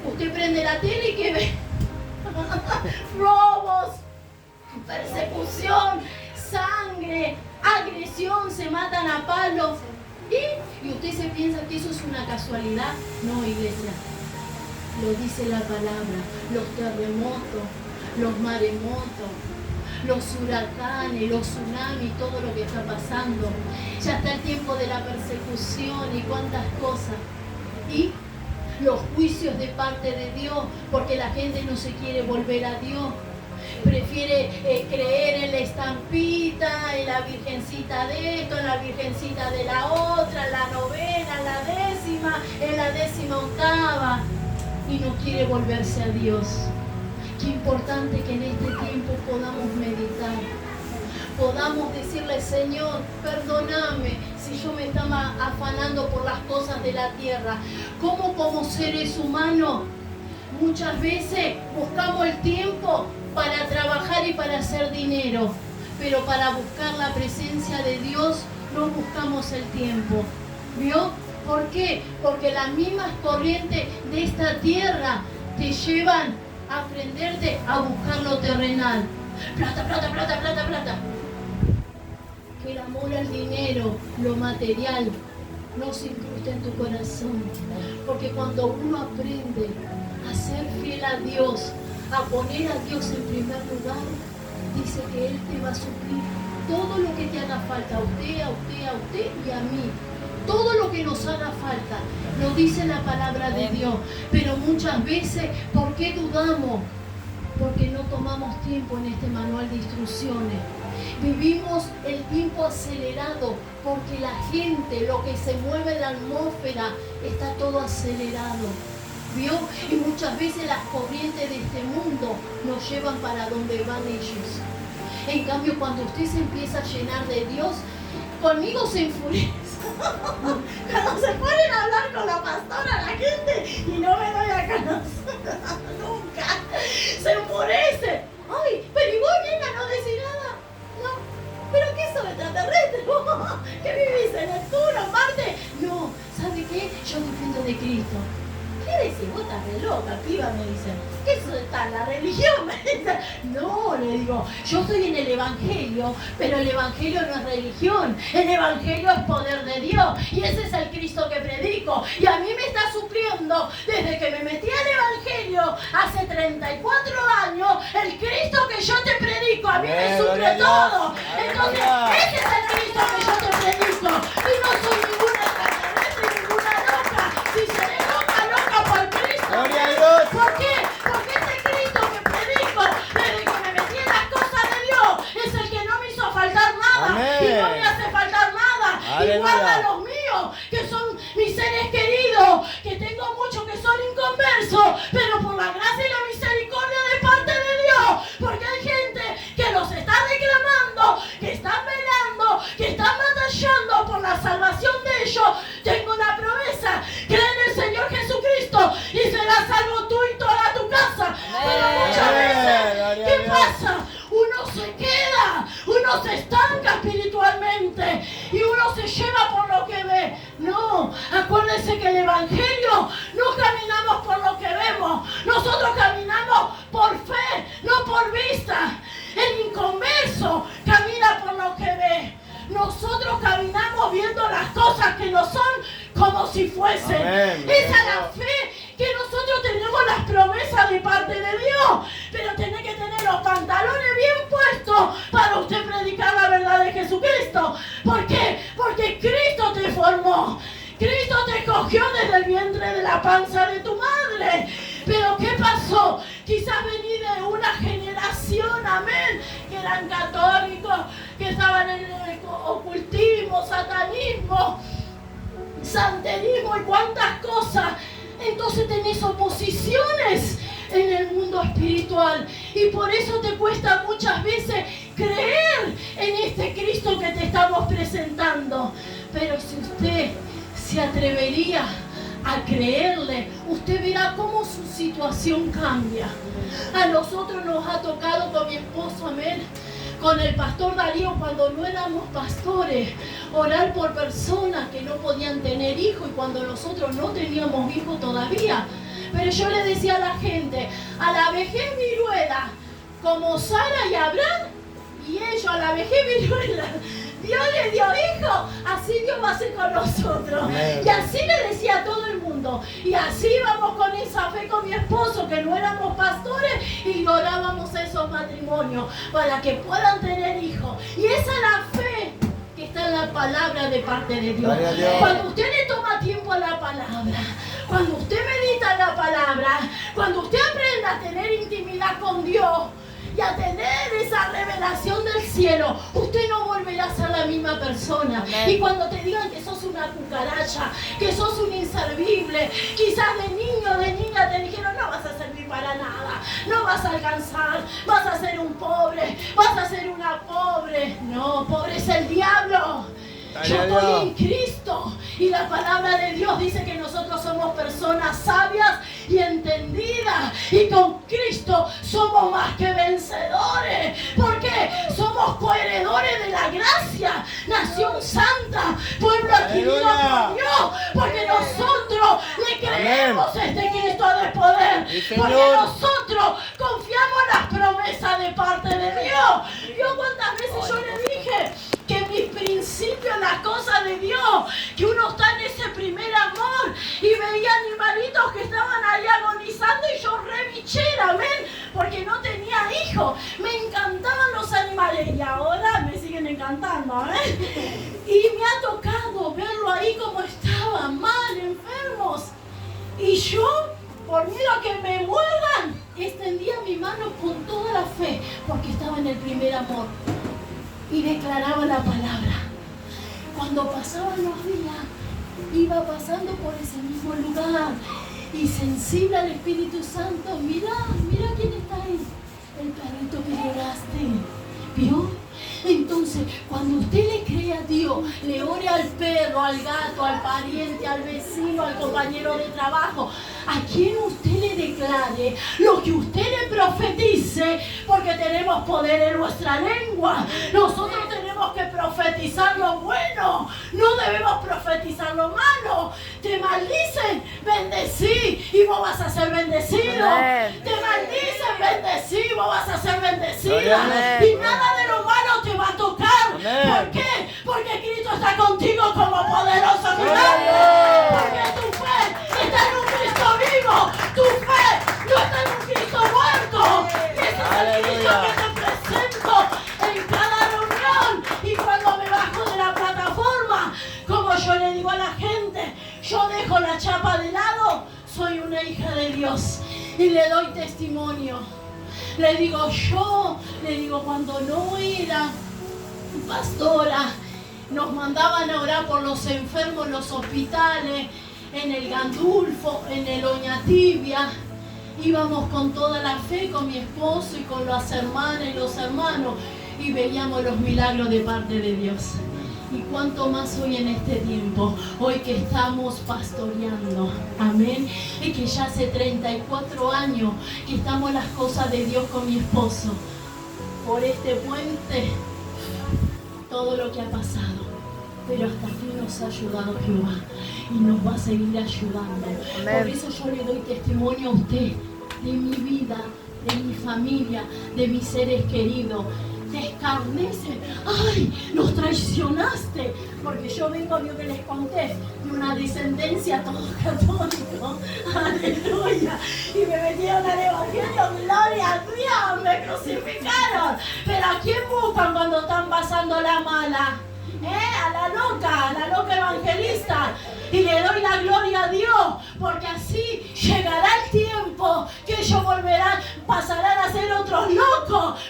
Usted prende la tele y ¿qué ve? Robos, persecución, sangre, agresión, se matan a palos. ¿Y usted se piensa que eso es una casualidad? No, Iglesia. Lo dice la palabra. Los terremotos, los maremotos, los huracanes, los tsunamis, todo lo que está pasando. Ya está el tiempo de la persecución y cuántas cosas. Y los juicios de parte de Dios, porque la gente no se quiere volver a Dios. Prefiere creer en la estampita, en la virgencita de esto, en la virgencita de la otra, en la novena, en la décima, en la 18ª. Y no quiere volverse a Dios. Qué importante que en este tiempo podamos meditar, podamos decirle, Señor, perdóname si yo me estaba afanando por las cosas de la tierra. Como seres humanos muchas veces buscamos el tiempo para trabajar y para hacer dinero, pero para buscar la presencia de Dios no buscamos el tiempo. ¿Vio? ¿Por qué? Porque las mismas corrientes de esta tierra te llevan a aprenderte a buscar lo terrenal. Plata, plata, plata, plata, plata. Que el amor al dinero, lo material, no se incruste en tu corazón. Porque cuando uno aprende a ser fiel a Dios, a poner a Dios en primer lugar, dice que Él te va a suplir todo lo que te haga falta, a usted, a usted, a usted y a mí. Todo lo que nos haga falta, lo dice la palabra de Dios. Pero muchas veces, ¿por qué dudamos? Porque no tomamos tiempo en este manual de instrucciones. Vivimos el tiempo acelerado porque la gente, lo que se mueve en la atmósfera, está todo acelerado. ¿Vio? Y muchas veces las corrientes de este mundo nos llevan para donde van ellos. En cambio, cuando usted se empieza a llenar de Dios, conmigo se enfurece. Cuando se ponen a hablar con la pastora, la gente, y no me doy a conocer nunca, se enfurece. Ay, pero igual, nena, no decís nada. No, pero ¿qué sos extraterrestre? ¿Qué vivís en Neptuno, Marte? No, decís, vos estás re loca, piba, me dicen. ¿Qué eso está en la religión? Me dicen. No, le digo, yo estoy en el Evangelio, pero el Evangelio no es religión. El Evangelio es poder de Dios. Y ese es el Cristo que predico. Y a mí me está supliendo, desde que me metí al Evangelio hace 34 años, el Cristo que yo te predico, a mí me suple todo. Entonces, ese es el Cristo que yo te predico. Y no soy ninguna extraterrestre, ninguna loca. Si seré loca por Cristo. Gloria a Dios. ¿Por qué? Porque este Cristo que predico, desde que me metí en las cosas de Dios, es el que no me hizo faltar nada. Amén. Y no me hace faltar nada. Aleluya. Igual a los míos, que son mis seres queridos, que tengo muchos que son inconversos, pero por la gracia y la misericordia de parte de Dios, porque hay gente que los está reclamando, que están velando, que están batallando por la salvación de ellos. Tengo una promesa: cree en el Señor Jesucristo y serás salvo tú y toda tu casa. Pero muchas veces, ¿qué pasa? Uno se queda, uno se estanca espiritualmente y uno se lleva por lo que ve. No, acuérdense que el Evangelio no caminamos por lo que vemos, nosotros caminamos por fe, no por vista. El inconverso camina por lo que ve. Nosotros caminamos viendo las cosas que no son como si fuesen. Amén. Esa es la fe, que nosotros tenemos las promesas de parte de Dios, pero tenés que tener los pantalones bien puestos para usted predicar la verdad de Jesucristo. ¿Por qué? Porque Cristo te formó, Cristo te cogió desde el vientre de la panza de tu madre. Pero ¿qué pasó? Quizás vení de una generación, amén, que eran católicos, que estaban en el ocultismo, satanismo, santerismo y cuantas cosas. Entonces tenés oposiciones en el mundo espiritual y por eso te cuesta muchas veces creer en este Cristo que te estamos presentando. Pero si usted se atrevería a creerle, usted verá cómo su situación cambia. A nosotros nos ha tocado con mi esposo, amén, con el pastor Darío, cuando no éramos pastores, orar por personas que no podían tener hijos, y cuando nosotros no teníamos hijos todavía. Pero yo le decía a la gente: a la vejez viruela, como Sara y Abraham, y ellos a la vejez viruela, Dios le dio hijos, así Dios va a hacer con nosotros. Amén. Y así le decía a todo el mundo. Y así vamos con esa fe con mi esposo, que no éramos pastores, y orábamos esos matrimonios para que puedan tener hijos. Y esa es la fe que está en la palabra de parte de Dios. Gloria a Dios. Cuando usted le toma tiempo a la palabra, cuando usted medita en la palabra, cuando usted aprende a tener intimidad con Dios y a tener esa revelación del cielo, usted no volverá a ser la misma persona. Amén. Y cuando te digan que sos una cucaracha, que sos un inservible, quizás de niño, de niña te dijeron: no vas a servir para nada, no vas a alcanzar, vas a ser un pobre, vas a ser una pobre. No, pobre es el diablo. Yo estoy en Cristo y la palabra de Dios dice que nosotros somos personas sabias y entendidas, y con Cristo somos más que vencedores, porque somos coheredores de la gracia, nación santa, pueblo adquirido por Dios, porque nosotros le creemos a este Cristo de poder, Sí, porque Señor. nosotros confiamos en las promesas de parte de Dios. ¿Vio cuántas veces yo le dije que mis principios, las cosas de Dios, que uno está en ese primer amor, y veía animalitos que estaban ahí agonizando y yo rebichera, amén, porque no tenía hijos? Me encantaban los animales y ahora me siguen encantando, amén. Y me ha tocado verlo ahí como estaban, mal, enfermos, y yo, por miedo a que me muerdan, extendía mi mano con toda la fe, porque estaba en el primer amor y declaraba la palabra. Cuando pasaban los días, iba pasando por ese mismo lugar y sensible al Espíritu Santo, mira quién está ahí, el perrito que lloraste, ¿vio? Entonces, cuando usted le cree a Dios, le ore al perro, al gato, al pariente, al vecino, al compañero de trabajo, a quien usted le declare, lo que usted le profetice, porque tenemos poder en nuestra lengua. Nosotros tenemos que profetizar lo bueno, no debemos profetizar lo malo. Te maldicen, bendecí y vos vas a ser bendecido. Amén. Te maldicen, bendecí, vos vas a ser bendecida. Amén. Y nada de lo malo te va a tocar. Amén. ¿Por qué? Porque Cristo está contigo como poderoso milagro. Porque tu fe está en un Cristo vivo. Tu fe no está en un Cristo muerto. Y ese es el Cristo Aleluya. que te presento en cada reunión. Y cuando me bajo de la plataforma, como yo le digo a la gente, yo dejo la chapa de lado, soy una hija de Dios y le doy testimonio. Le digo cuando no era pastora, nos mandaban a orar por los enfermos en los hospitales, en el Gandulfo, en el Oñatibia. Íbamos con toda la fe, con mi esposo y con las hermanas y los hermanos, y veíamos los milagros de parte de Dios. Y cuánto más hoy en este tiempo, hoy que estamos pastoreando, amén, y que ya hace 34 años que estamos en las cosas de Dios con mi esposo. Por este puente, todo lo que ha pasado, pero hasta aquí nos ha ayudado Jehová y nos va a seguir ayudando. Amén. Por eso yo le doy testimonio a usted de mi vida, de mi familia, de mis seres queridos. Te escarnecen, ay, nos traicionaste, porque yo vengo, yo que les conté, de una descendencia todo católico, aleluya, y me metieron al evangelio, gloria a Dios, me crucificaron, pero ¿a quién buscan cuando están pasando la mala? A la loca evangelista, y le doy la gloria a Dios, porque así llegará el tiempo que ellos pasarán a ser otros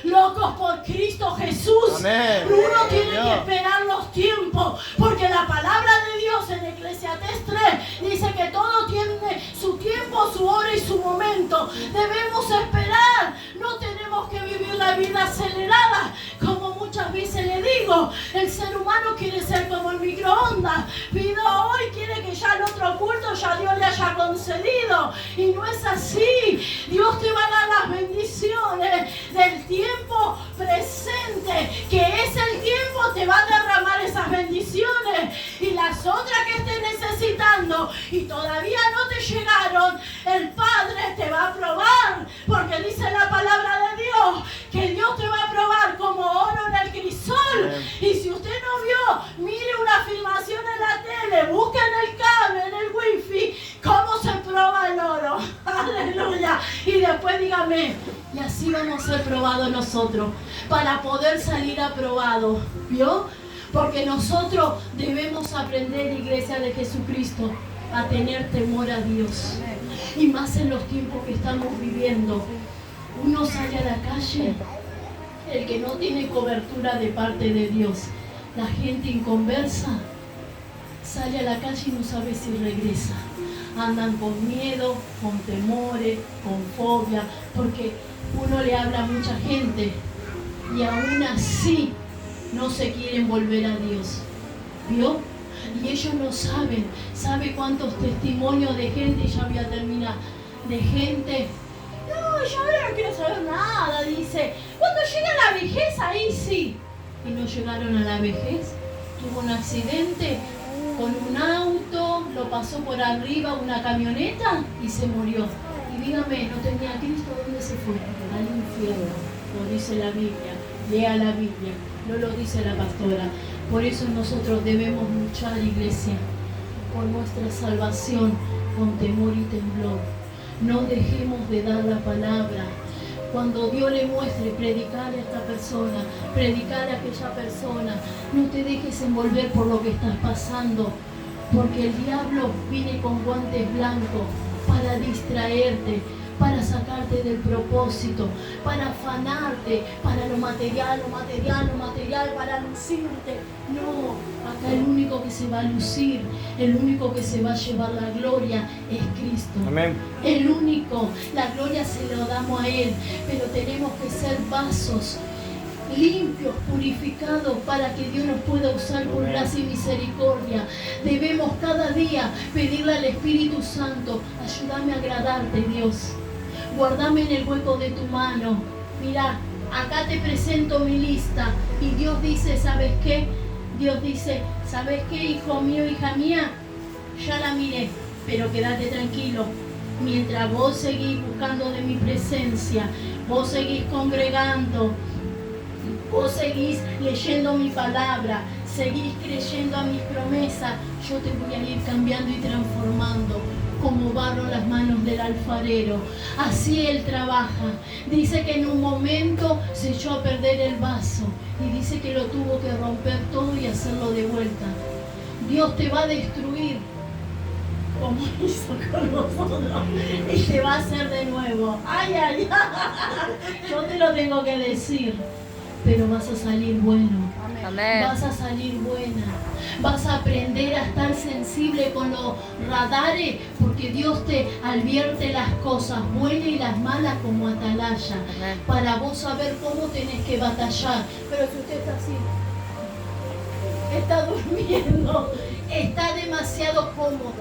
locos por Cristo Jesús. Amén. Uno tiene que Dios. esperar los tiempos, porque la palabra de Dios en Eclesiastés 3 dice que todo tiene su tiempo, su hora y su momento. Debemos esperar, no tenemos que vivir la vida acelerada, como muchas veces le digo. El ser humano quiere ser como el microondas, pido hoy, quiere que ya el otro culto ya Dios le haya concedido, y no es así. Dios te va a dar las bendiciones del tiempo presente, que es el tiempo, te va a derramar esas bendiciones, y las otras que estés necesitando y todavía no te llegaron, el Padre te va a probar, porque dice la palabra de Dios que Dios te va a probar como oro en el crisol. Y si usted no vio, mire una filmación en la tele, busque en el cable, en el wifi, cómo se prueba el oro. Aleluya. Y después dígame, y así vamos a ser probados nosotros, para poder salir aprobados. ¿Vio? Porque nosotros debemos aprender, Iglesia de Jesucristo, a tener temor a Dios. Y más en los tiempos que estamos viviendo. Uno sale a la calle, el que no tiene cobertura de parte de Dios, la gente inconversa, sale a la calle y no sabe si regresa. Andan con miedo, con temores, con fobia, porque uno le habla a mucha gente y aún así no se quieren volver a Dios. ¿Vio? Y ellos no saben. ¿Sabe cuántos testimonios de gente? Ya voy a terminar. De gente, no, yo ahora no quiero saber nada, dice. Cuando llega la vejez, ahí sí. Y no llegaron a la vejez. Tuvo un accidente con un auto, lo pasó por arriba una camioneta y se murió. Y dígame, ¿no tenía a Cristo? ¿Dónde se fue? Al infierno. Lo dice la Biblia. Lea la Biblia. No lo dice la pastora. Por eso nosotros debemos luchar, Iglesia, por nuestra salvación, con temor y temblor. No dejemos de dar la palabra. Cuando Dios le muestre, predicar a esta persona, predicar a aquella persona, no te dejes envolver por lo que estás pasando, porque el diablo viene con guantes blancos para distraerte, para sacarte del propósito, para afanarte, para lo material, para lucirte. No, acá el único que se va a lucir, el único que se va a llevar la gloria es Cristo. Amén. El único, la gloria se lo damos a Él, pero tenemos que ser vasos limpios, purificados, para que Dios nos pueda usar con gracia y misericordia. Debemos cada día pedirle al Espíritu Santo, ayúdame a agradarte, Dios. Guardame en el hueco de tu mano. Mira, acá te presento mi lista. Y Dios dice, ¿sabes qué? Dios dice, ¿sabes qué, hijo mío, hija mía? Ya la miré. Pero quédate tranquilo, mientras vos seguís buscando de mi presencia, vos seguís congregando, vos seguís leyendo mi palabra, seguís creyendo a mis promesas, yo te voy a ir cambiando y transformando como barro en las manos del alfarero. Así Él trabaja. Dice que en un momento se echó a perder el vaso y dice que lo tuvo que romper todo y hacerlo de vuelta. Dios te va a destruir como hizo con nosotros y te va a hacer de nuevo. Ay, ay, ay. Yo te lo tengo que decir, pero vas a salir bueno. Amén. Vas a salir buena. Vas a aprender a estar sensible con los radares, porque Dios te advierte las cosas buenas y las malas como atalaya. Amén. Para vos saber cómo tenés que batallar. Pero si usted está así, está durmiendo, está demasiado cómodo,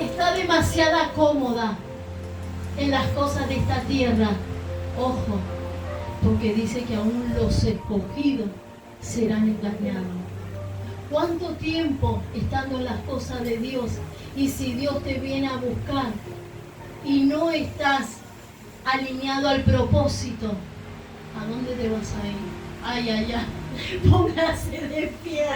está demasiado cómoda en las cosas de esta tierra. Ojo, porque dice que aún los escogidos serán engañados. ¿Cuánto tiempo estando en las cosas de Dios? Y si Dios te viene a buscar y no estás alineado al propósito, ¿a dónde te vas a ir? Ay, ay, ay. Póngase de pie.